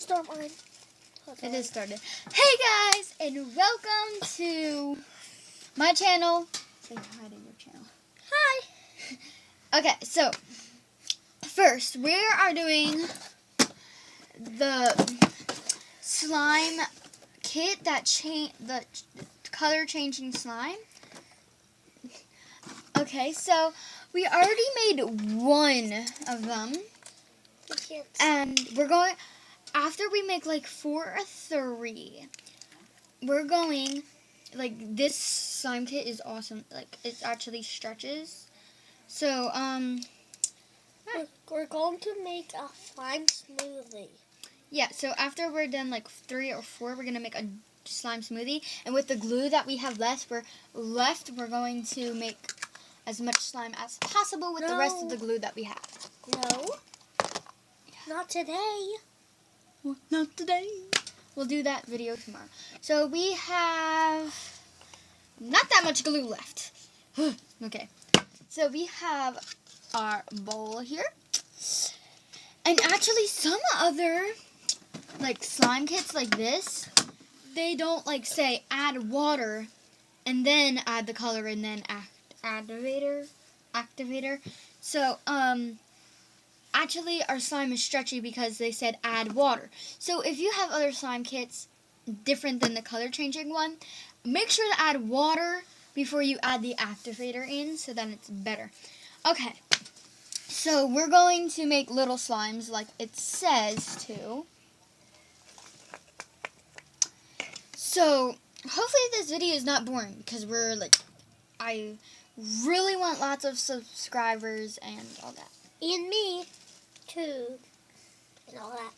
Start mine. It is started. Hey guys, and welcome to my channel. Say hi to your channel. Hi. Okay, so first we are doing the slime kit that the color changing slime. Okay, so we already made one of them, and we're going. After we make like 4 or 3, we're going, like, this slime kit is awesome. Like, it actually stretches. So, we're going to make a slime smoothie. yeah, so after we're done like 3 or 4, we're going to make a slime smoothie. And with the glue that we have left, we're going to make as much slime as possible with the rest of the glue that we have. No. Not today. Well, not today. We'll do that video tomorrow. So we have not that much glue left. Okay. So we have our bowl here. And actually some other like slime kits like this, they don't like say add water and then add the color and then activator. So actually, our slime is stretchy because they said add water. So if you have other slime kits different than the color changing one, make sure to add water before you add the activator in, so then it's better. Okay, so we're going to make little slimes like it says to. So hopefully this video is not boring because I really want lots of subscribers and all that. And me too. And all that.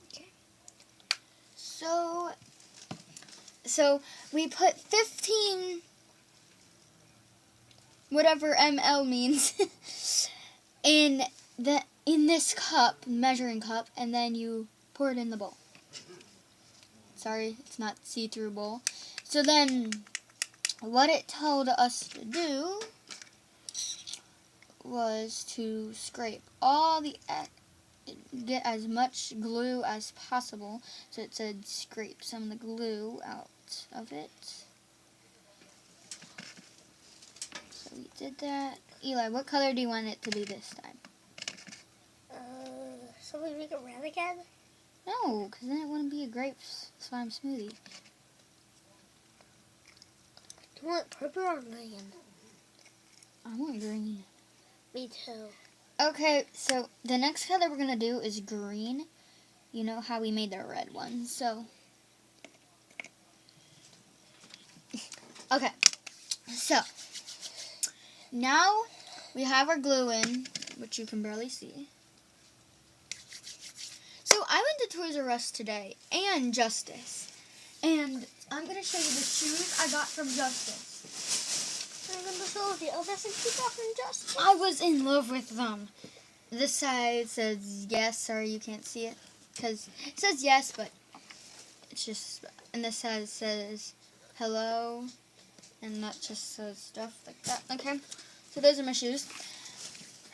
Okay. So we put 15 whatever ml means in this cup, measuring cup, and then you pour it in the bowl. Sorry, it's not see-through bowl. So then, what it told us to do was to scrape all the, get as much glue as possible. So it said scrape some of the glue out of it. So we did that. Eli, what color do you want it to be this time? So we make it red again? No, because then it wouldn't be a grape slime smoothie. Do you want purple or green? I want green. Me too. Okay, so the next color we're going to do is green. You know how we made the red one, so. Okay, so. Now we have our glue in, which you can barely see. So I went to Toys R Us today, and Justice. And I'm going to show you the shoes I got from Justice. I'm going to show the other things you got from Justice. I was in love with them. This side says yes. Sorry, you can't see it. Because it says yes, but it's just... And this side says hello. And that just says stuff like that. Okay. So those are my shoes.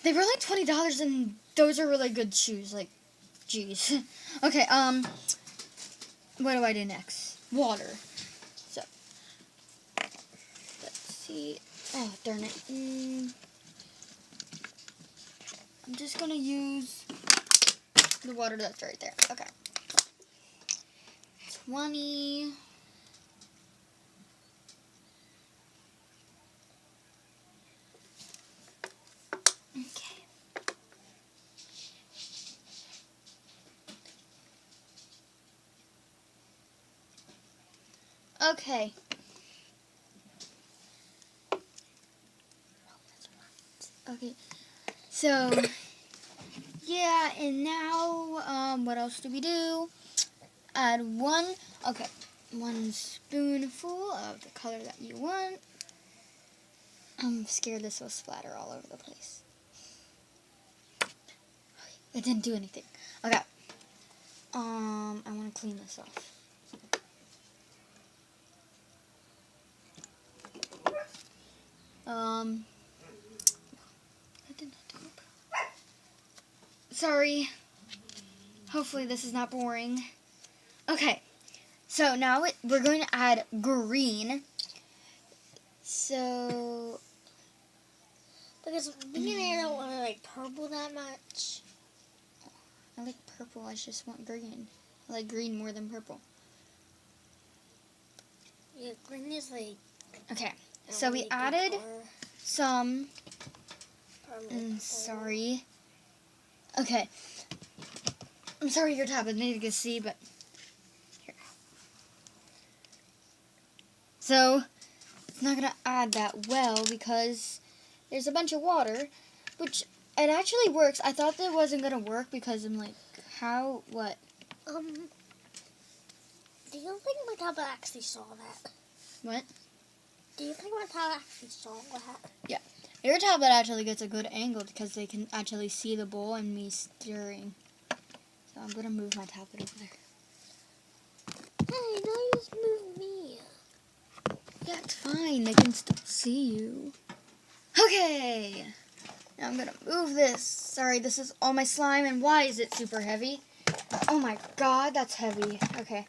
They were like $20, and those are really good shoes. Like, jeez. Okay, what do I do next? Water. So, let's see. Oh, darn it. I'm just going to use the water that's right there. Okay. 20. Okay. Okay. So, yeah, and now, what else do we do? Add one spoonful of the color that you want. I'm scared this will splatter all over the place. It didn't do anything. Okay. I want to clean this off. That did not help. Sorry. Hopefully this is not boring. Okay. So now we're going to add green. So because me and I don't want to like purple that much. I like purple. I just want green. I like green more than purple. Yeah, green is like. Okay. So we added some. Sorry. Okay. I'm sorry your tablet didn't get to see, but here. So it's not gonna add that well because there's a bunch of water, which it actually works. I thought that wasn't gonna work because I'm like, how? What? Do you think my tablet actually saw that? What? Do you think my tablet actually saw that? Yeah. Your tablet actually gets a good angle because they can actually see the bowl and me stirring. So I'm gonna move my tablet over there. Hey, now you just move me. Yeah, it's fine. They can still see you. Okay. Now I'm gonna move this. Sorry, this is all my slime, and why is it super heavy? Oh my god, that's heavy. Okay.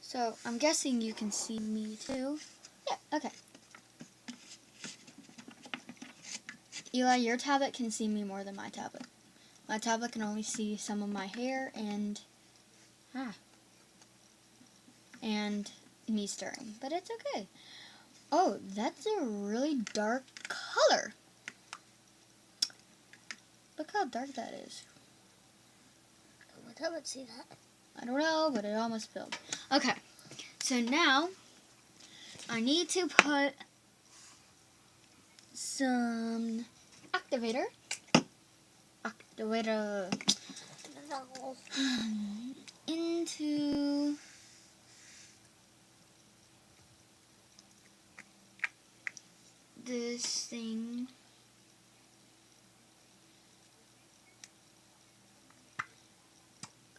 So I'm guessing you can see me too. Yeah, okay. Eli, your tablet can see me more than my tablet. My tablet can only see some of my hair and me stirring, but it's okay. Oh, that's a really dark color. Look how dark that is. My tablet see that? I don't know, but it almost spilled. Okay, so now I need to put some activator into this thing.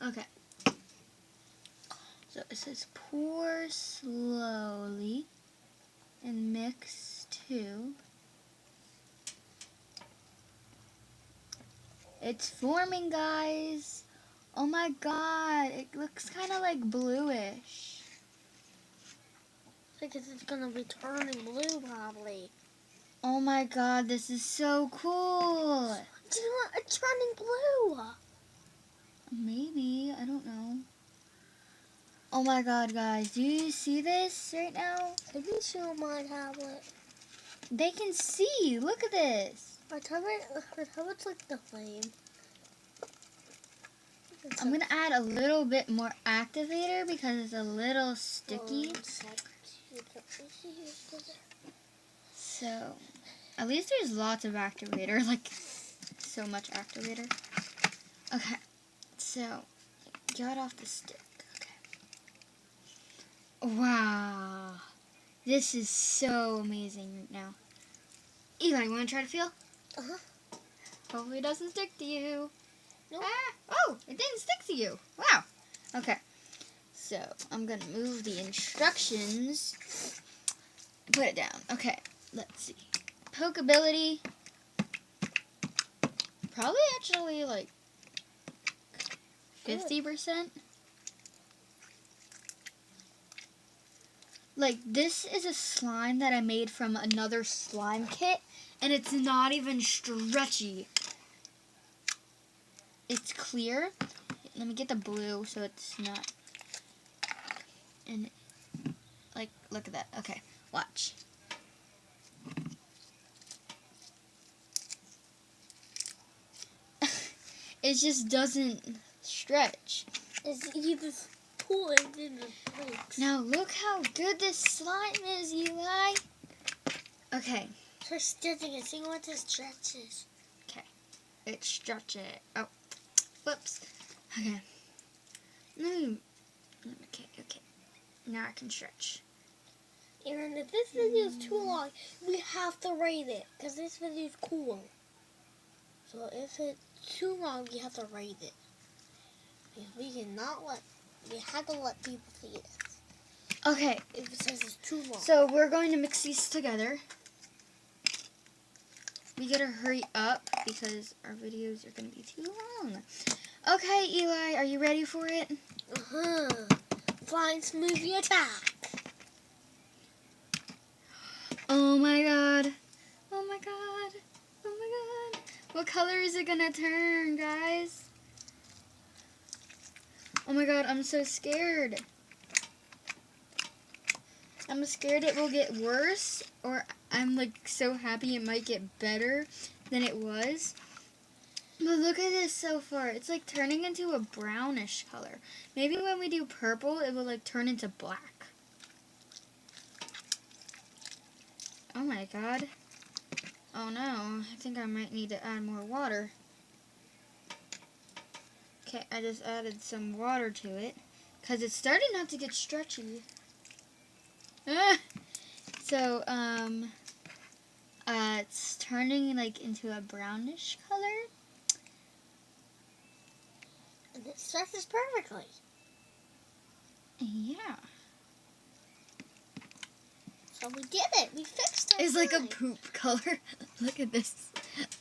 Okay. So it says pour slowly and mix too. It's forming, guys. Oh my god, it looks kind of like bluish. Because it's gonna be turning blue probably. Oh my god, this is so cool. Do you want it turning blue? Maybe, I don't know. Oh my god, guys, do you see this right now? Let me show my tablet. They can see, look at this. My tablet's like the flame. I'm going to add a little bit more activator because it's a little sticky. So, at least there's lots of activator, like so much activator. Okay, so get off the stick. Okay. Wow, this is so amazing right now. Eli, you want to try to feel? Uh-huh. Hopefully it doesn't stick to you. Nope. Oh, it didn't stick to you. Wow. Okay. So, I'm going to move the instructions. Put it down. Okay. Let's see. Poke ability. Probably actually like 50%. Like, this is a slime that I made from another slime kit, and it's not even stretchy. It's clear. Let me get the blue so it's not. And, like, look at that. Okay, watch. It just doesn't stretch. You just pull it in the breaks. Now look how good this slime is, Eli. Okay. Try stretching it. See what it stretches. Okay. It stretches. Oh. Whoops. Okay. Okay. Now I can stretch. Aaron, if this video is too long, we have to rate it. Because this video is cool. So if it's too long, we have to rate it. Because we have to let people see it. Okay. If it says it's too long. So we're going to mix these together. we gotta hurry up because our videos are gonna be too long. Okay, Eli, are you ready for it? Flying smoothie attack. Oh my god. Oh my god. Oh my god. What color is it gonna turn, guys? Oh my god, I'm so scared. I'm scared it will get worse, or I'm like so happy it might get better than it was. But look at this so far. It's like turning into a brownish color. Maybe when we do purple, it will like turn into black. Oh my god. Oh no, I think I might need to add more water. Okay, I just added some water to it because it's starting not to get stretchy. So, it's turning like into a brownish color. And it stretches perfectly. Yeah. So we did it. We fixed it. It's like a poop color. Look at this.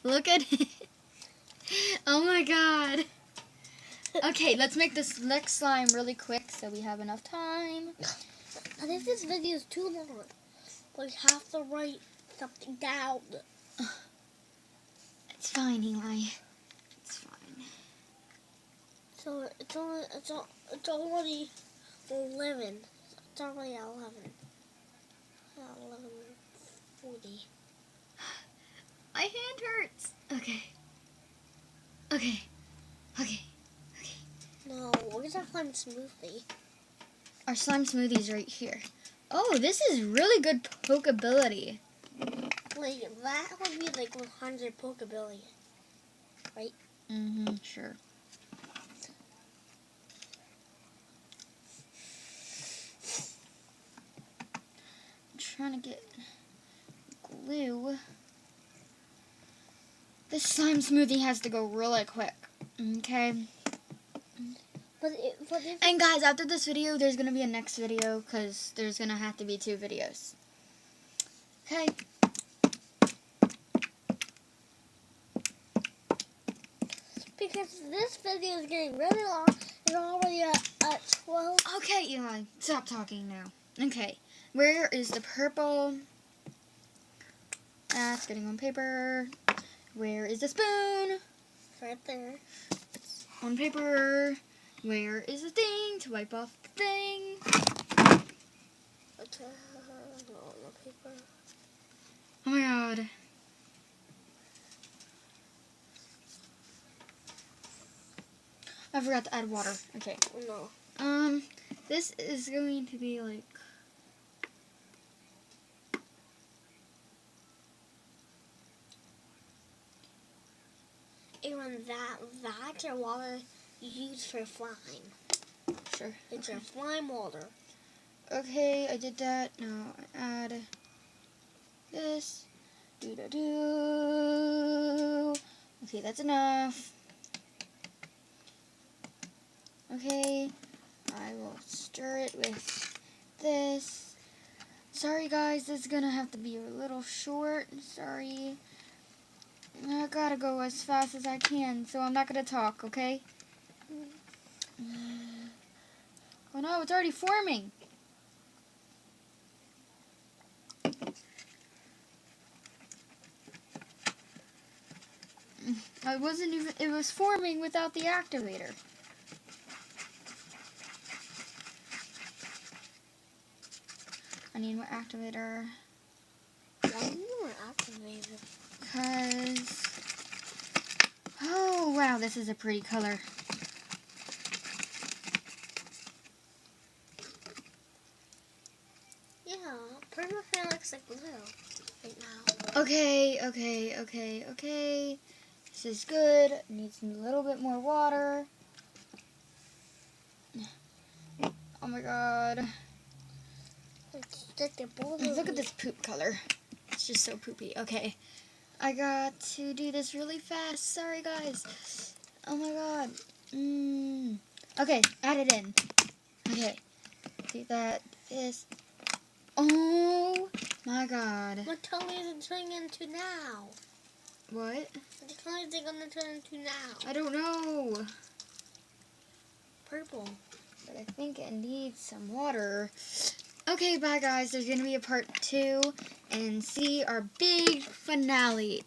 Look at it. Oh my god. Okay, let's make this next slime really quick so we have enough time. And if this video is too long, we have to write something down. It's fine, Eli. It's fine. So it's already 11. It's already 11. 11:40. My hand hurts. Okay. Okay. Okay. Okay. No, we're gonna find smoothie. Our slime smoothie's right here. Oh, this is really good pokeability. Like that would be like 100 Pokebillion, right? Mm-hmm, sure. I'm trying to get glue. This slime smoothie has to go really quick. Okay. But if And guys, after this video, there's going to be a next video because there's going to have to be 2 videos. Okay. because this video is getting really long, it's already at 12. Okay, Eli, stop talking now. Okay. Where is the purple? That's getting on paper. Where is the spoon? Right there. It's on paper. Where is the thing to wipe off the thing? Okay, no paper. Oh my god. I forgot to add water. Okay. No. This is going to be like... Even that's your water used for slime. Sure. It's your slime water. Okay, I did that. Now I add this. Do-da-do. Okay, that's enough. Okay, I will stir it with this. Sorry guys, this is gonna have to be a little short. Sorry. I gotta go as fast as I can, so I'm not gonna talk, okay? Oh no, it's already forming. It was forming without the activator. I need my activator. Why do you want activated? Because, oh wow, this is a pretty color. Yeah, perfectly looks like blue right now. Okay. This is good. Needs a little bit more water. Oh my god. Look at this poop color. It's just so poopy. Okay. I got to do this really fast. Sorry, guys. Oh my god. Okay, add it in. Okay. Do that. This. Oh my god. What color is it turning into now? What? Which one is it gonna turn into now? I don't know. Purple. But I think it needs some water. Okay, bye guys. There's gonna be a part 2 and see our big finale.